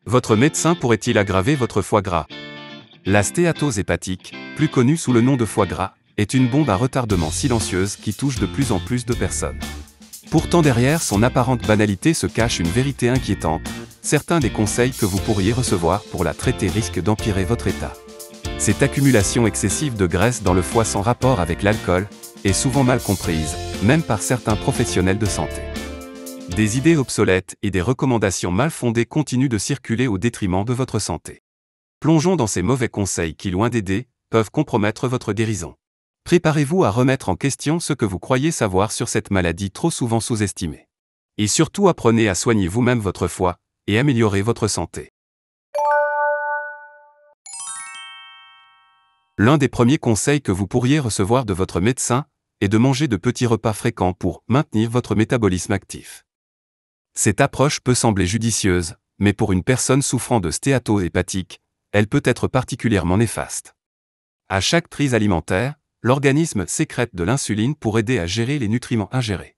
Votre médecin pourrait-il aggraver votre foie gras? La stéatose hépatique, plus connue sous le nom de foie gras, est une bombe à retardement silencieuse qui touche de plus en plus de personnes. Pourtant derrière son apparente banalité se cache une vérité inquiétante. Certains des conseils que vous pourriez recevoir pour la traiter risquent d'empirer votre état. Cette accumulation excessive de graisse dans le foie sans rapport avec l'alcool est souvent mal comprise, même par certains professionnels de santé. Des idées obsolètes et des recommandations mal fondées continuent de circuler au détriment de votre santé. Plongeons dans ces mauvais conseils qui, loin d'aider, peuvent compromettre votre guérison. Préparez-vous à remettre en question ce que vous croyez savoir sur cette maladie trop souvent sous-estimée. Et surtout apprenez à soigner vous-même votre foie et améliorer votre santé. L'un des premiers conseils que vous pourriez recevoir de votre médecin est de manger de petits repas fréquents pour maintenir votre métabolisme actif. Cette approche peut sembler judicieuse, mais pour une personne souffrant de stéatose hépatique, elle peut être particulièrement néfaste. À chaque prise alimentaire, l'organisme sécrète de l'insuline pour aider à gérer les nutriments ingérés.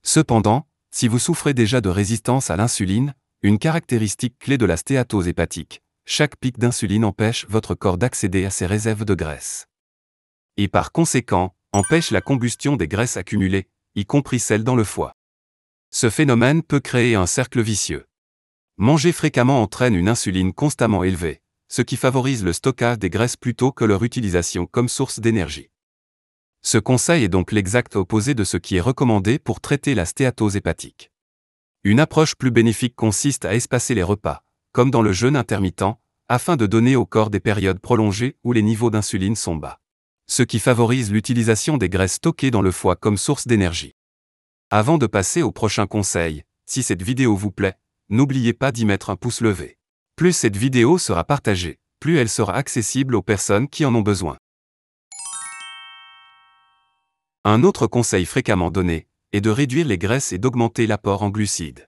Cependant, si vous souffrez déjà de résistance à l'insuline, une caractéristique clé de la stéatose hépatique, chaque pic d'insuline empêche votre corps d'accéder à ses réserves de graisse. Et par conséquent, empêche la combustion des graisses accumulées, y compris celles dans le foie. Ce phénomène peut créer un cercle vicieux. Manger fréquemment entraîne une insuline constamment élevée, ce qui favorise le stockage des graisses plutôt que leur utilisation comme source d'énergie. Ce conseil est donc l'exact opposé de ce qui est recommandé pour traiter la stéatose hépatique. Une approche plus bénéfique consiste à espacer les repas, comme dans le jeûne intermittent, afin de donner au corps des périodes prolongées où les niveaux d'insuline sont bas. Ce qui favorise l'utilisation des graisses stockées dans le foie comme source d'énergie. Avant de passer au prochain conseil, si cette vidéo vous plaît, n'oubliez pas d'y mettre un pouce levé. Plus cette vidéo sera partagée, plus elle sera accessible aux personnes qui en ont besoin. Un autre conseil fréquemment donné est de réduire les graisses et d'augmenter l'apport en glucides.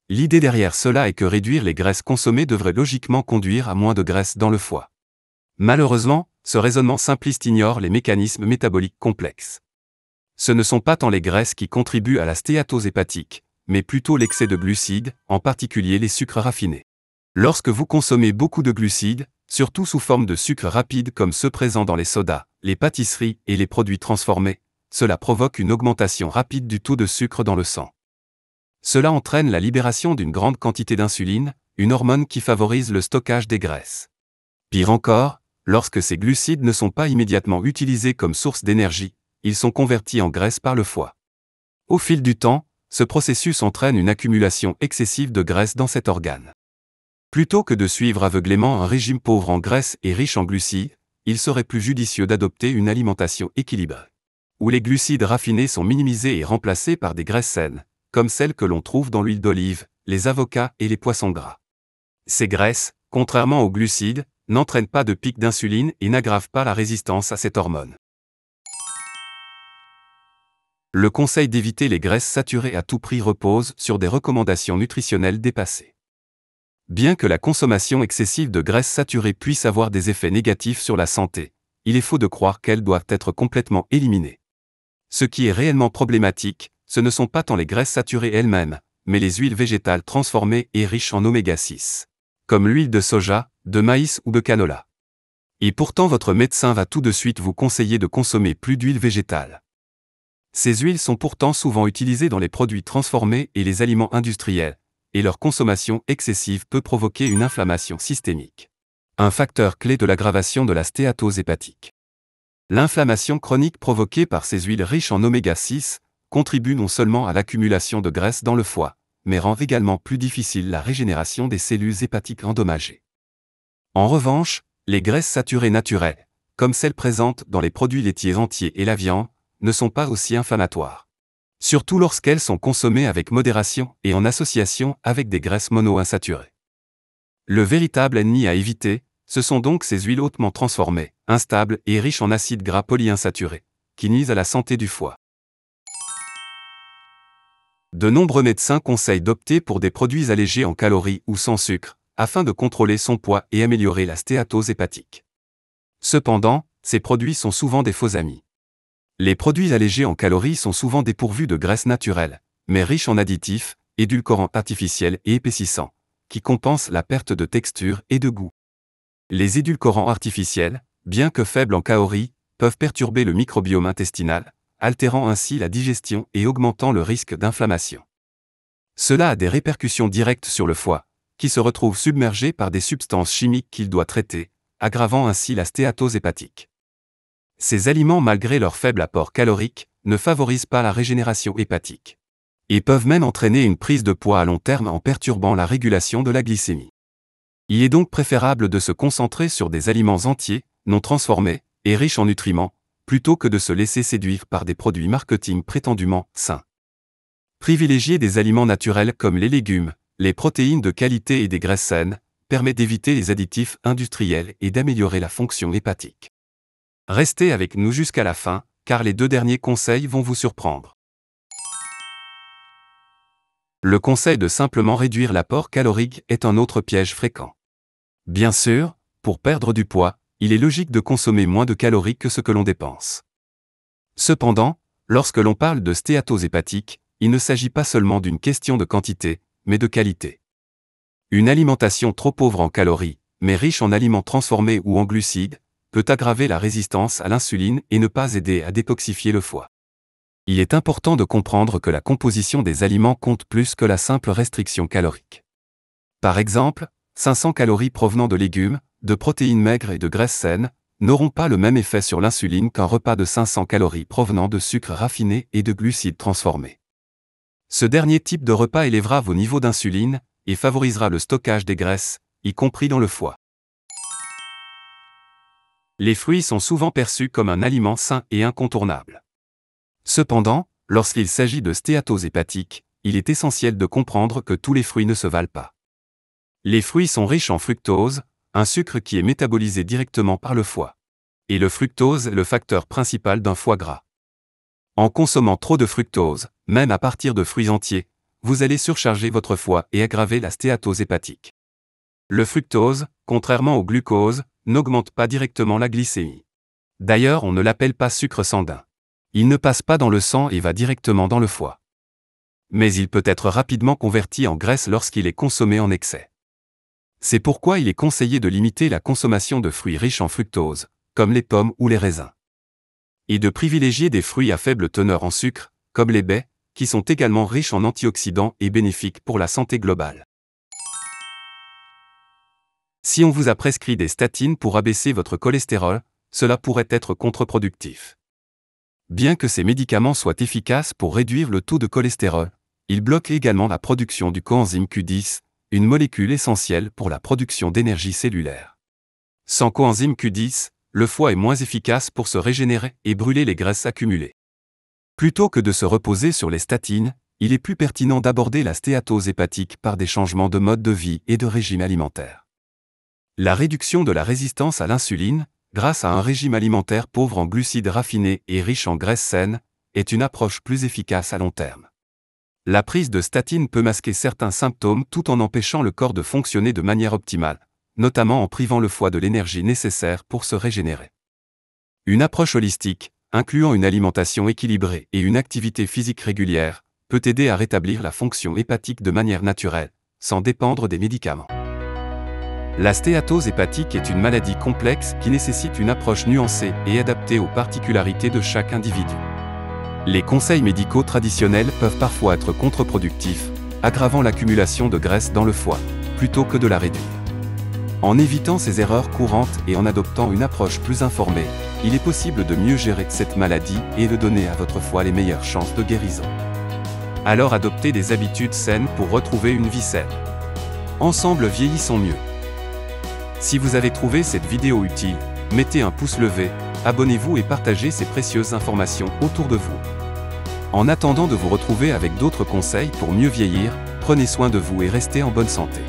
L'idée derrière cela est que réduire les graisses consommées devrait logiquement conduire à moins de graisse dans le foie. Malheureusement, ce raisonnement simpliste ignore les mécanismes métaboliques complexes. Ce ne sont pas tant les graisses qui contribuent à la stéatose hépatique, mais plutôt l'excès de glucides, en particulier les sucres raffinés. Lorsque vous consommez beaucoup de glucides, surtout sous forme de sucres rapides comme ceux présents dans les sodas, les pâtisseries et les produits transformés, cela provoque une augmentation rapide du taux de sucre dans le sang. Cela entraîne la libération d'une grande quantité d'insuline, une hormone qui favorise le stockage des graisses. Pire encore, lorsque ces glucides ne sont pas immédiatement utilisés comme source d'énergie, ils sont convertis en graisse par le foie. Au fil du temps, ce processus entraîne une accumulation excessive de graisse dans cet organe. Plutôt que de suivre aveuglément un régime pauvre en graisse et riche en glucides, il serait plus judicieux d'adopter une alimentation équilibrée, où les glucides raffinés sont minimisés et remplacés par des graisses saines, comme celles que l'on trouve dans l'huile d'olive, les avocats et les poissons gras. Ces graisses, contrairement aux glucides, n'entraînent pas de pic d'insuline et n'aggravent pas la résistance à cette hormone. Le conseil d'éviter les graisses saturées à tout prix repose sur des recommandations nutritionnelles dépassées. Bien que la consommation excessive de graisses saturées puisse avoir des effets négatifs sur la santé, il est faux de croire qu'elles doivent être complètement éliminées. Ce qui est réellement problématique, ce ne sont pas tant les graisses saturées elles-mêmes, mais les huiles végétales transformées et riches en oméga 6, comme l'huile de soja, de maïs ou de canola. Et pourtant votre médecin va tout de suite vous conseiller de consommer plus d'huile végétale. Ces huiles sont pourtant souvent utilisées dans les produits transformés et les aliments industriels, et leur consommation excessive peut provoquer une inflammation systémique. Un facteur clé de l'aggravation de la stéatose hépatique. L'inflammation chronique provoquée par ces huiles riches en oméga 6 contribue non seulement à l'accumulation de graisse dans le foie, mais rend également plus difficile la régénération des cellules hépatiques endommagées. En revanche, les graisses saturées naturelles, comme celles présentes dans les produits laitiers entiers et la viande, ne sont pas aussi inflammatoires. Surtout lorsqu'elles sont consommées avec modération et en association avec des graisses monoinsaturées. Le véritable ennemi à éviter, ce sont donc ces huiles hautement transformées, instables et riches en acides gras polyinsaturés, qui nuisent à la santé du foie. De nombreux médecins conseillent d'opter pour des produits allégés en calories ou sans sucre, afin de contrôler son poids et améliorer la stéatose hépatique. Cependant, ces produits sont souvent des faux amis. Les produits allégés en calories sont souvent dépourvus de graisses naturelles, mais riches en additifs, édulcorants artificiels et épaississants, qui compense la perte de texture et de goût. Les édulcorants artificiels, bien que faibles en calories, peuvent perturber le microbiome intestinal, altérant ainsi la digestion et augmentant le risque d'inflammation. Cela a des répercussions directes sur le foie, qui se retrouve submergé par des substances chimiques qu'il doit traiter, aggravant ainsi la stéatose hépatique. Ces aliments, malgré leur faible apport calorique, ne favorisent pas la régénération hépatique. Ils peuvent même entraîner une prise de poids à long terme en perturbant la régulation de la glycémie. Il est donc préférable de se concentrer sur des aliments entiers, non transformés, et riches en nutriments, plutôt que de se laisser séduire par des produits marketing prétendument sains. Privilégier des aliments naturels comme les légumes, les protéines de qualité et des graisses saines, permet d'éviter les additifs industriels et d'améliorer la fonction hépatique. Restez avec nous jusqu'à la fin, car les 2 derniers conseils vont vous surprendre. Le conseil de simplement réduire l'apport calorique est un autre piège fréquent. Bien sûr, pour perdre du poids, il est logique de consommer moins de calories que ce que l'on dépense. Cependant, lorsque l'on parle de stéatose hépatique, il ne s'agit pas seulement d'une question de quantité, mais de qualité. Une alimentation trop pauvre en calories, mais riche en aliments transformés ou en glucides, peut aggraver la résistance à l'insuline et ne pas aider à détoxifier le foie. Il est important de comprendre que la composition des aliments compte plus que la simple restriction calorique. Par exemple, 500 calories provenant de légumes, de protéines maigres et de graisses saines, n'auront pas le même effet sur l'insuline qu'un repas de 500 calories provenant de sucres raffinés et de glucides transformés. Ce dernier type de repas élèvera vos niveaux d'insuline et favorisera le stockage des graisses, y compris dans le foie. Les fruits sont souvent perçus comme un aliment sain et incontournable. Cependant, lorsqu'il s'agit de stéatose hépatique, il est essentiel de comprendre que tous les fruits ne se valent pas. Les fruits sont riches en fructose, un sucre qui est métabolisé directement par le foie. Et le fructose est le facteur principal d'un foie gras. En consommant trop de fructose, même à partir de fruits entiers, vous allez surcharger votre foie et aggraver la stéatose hépatique. Le fructose, contrairement au glucose, n'augmente pas directement la glycémie. D'ailleurs, on ne l'appelle pas sucre sanguin. Il ne passe pas dans le sang et va directement dans le foie. Mais il peut être rapidement converti en graisse lorsqu'il est consommé en excès. C'est pourquoi il est conseillé de limiter la consommation de fruits riches en fructose, comme les pommes ou les raisins. Et de privilégier des fruits à faible teneur en sucre, comme les baies, qui sont également riches en antioxydants et bénéfiques pour la santé globale. Si on vous a prescrit des statines pour abaisser votre cholestérol, cela pourrait être contre-productif. Bien que ces médicaments soient efficaces pour réduire le taux de cholestérol, ils bloquent également la production du coenzyme Q10, une molécule essentielle pour la production d'énergie cellulaire. Sans coenzyme Q10, le foie est moins efficace pour se régénérer et brûler les graisses accumulées. Plutôt que de se reposer sur les statines, il est plus pertinent d'aborder la stéatose hépatique par des changements de mode de vie et de régime alimentaire. La réduction de la résistance à l'insuline, grâce à un régime alimentaire pauvre en glucides raffinés et riche en graisses saines, est une approche plus efficace à long terme. La prise de statine peut masquer certains symptômes tout en empêchant le corps de fonctionner de manière optimale, notamment en privant le foie de l'énergie nécessaire pour se régénérer. Une approche holistique, incluant une alimentation équilibrée et une activité physique régulière, peut aider à rétablir la fonction hépatique de manière naturelle, sans dépendre des médicaments. La stéatose hépatique est une maladie complexe qui nécessite une approche nuancée et adaptée aux particularités de chaque individu. Les conseils médicaux traditionnels peuvent parfois être contre-productifs, aggravant l'accumulation de graisse dans le foie, plutôt que de la réduire. En évitant ces erreurs courantes et en adoptant une approche plus informée, il est possible de mieux gérer cette maladie et de donner à votre foie les meilleures chances de guérison. Alors adoptez des habitudes saines pour retrouver une vie saine. Ensemble vieillissons mieux. Si vous avez trouvé cette vidéo utile, mettez un pouce levé, abonnez-vous et partagez ces précieuses informations autour de vous. En attendant de vous retrouver avec d'autres conseils pour mieux vieillir, prenez soin de vous et restez en bonne santé.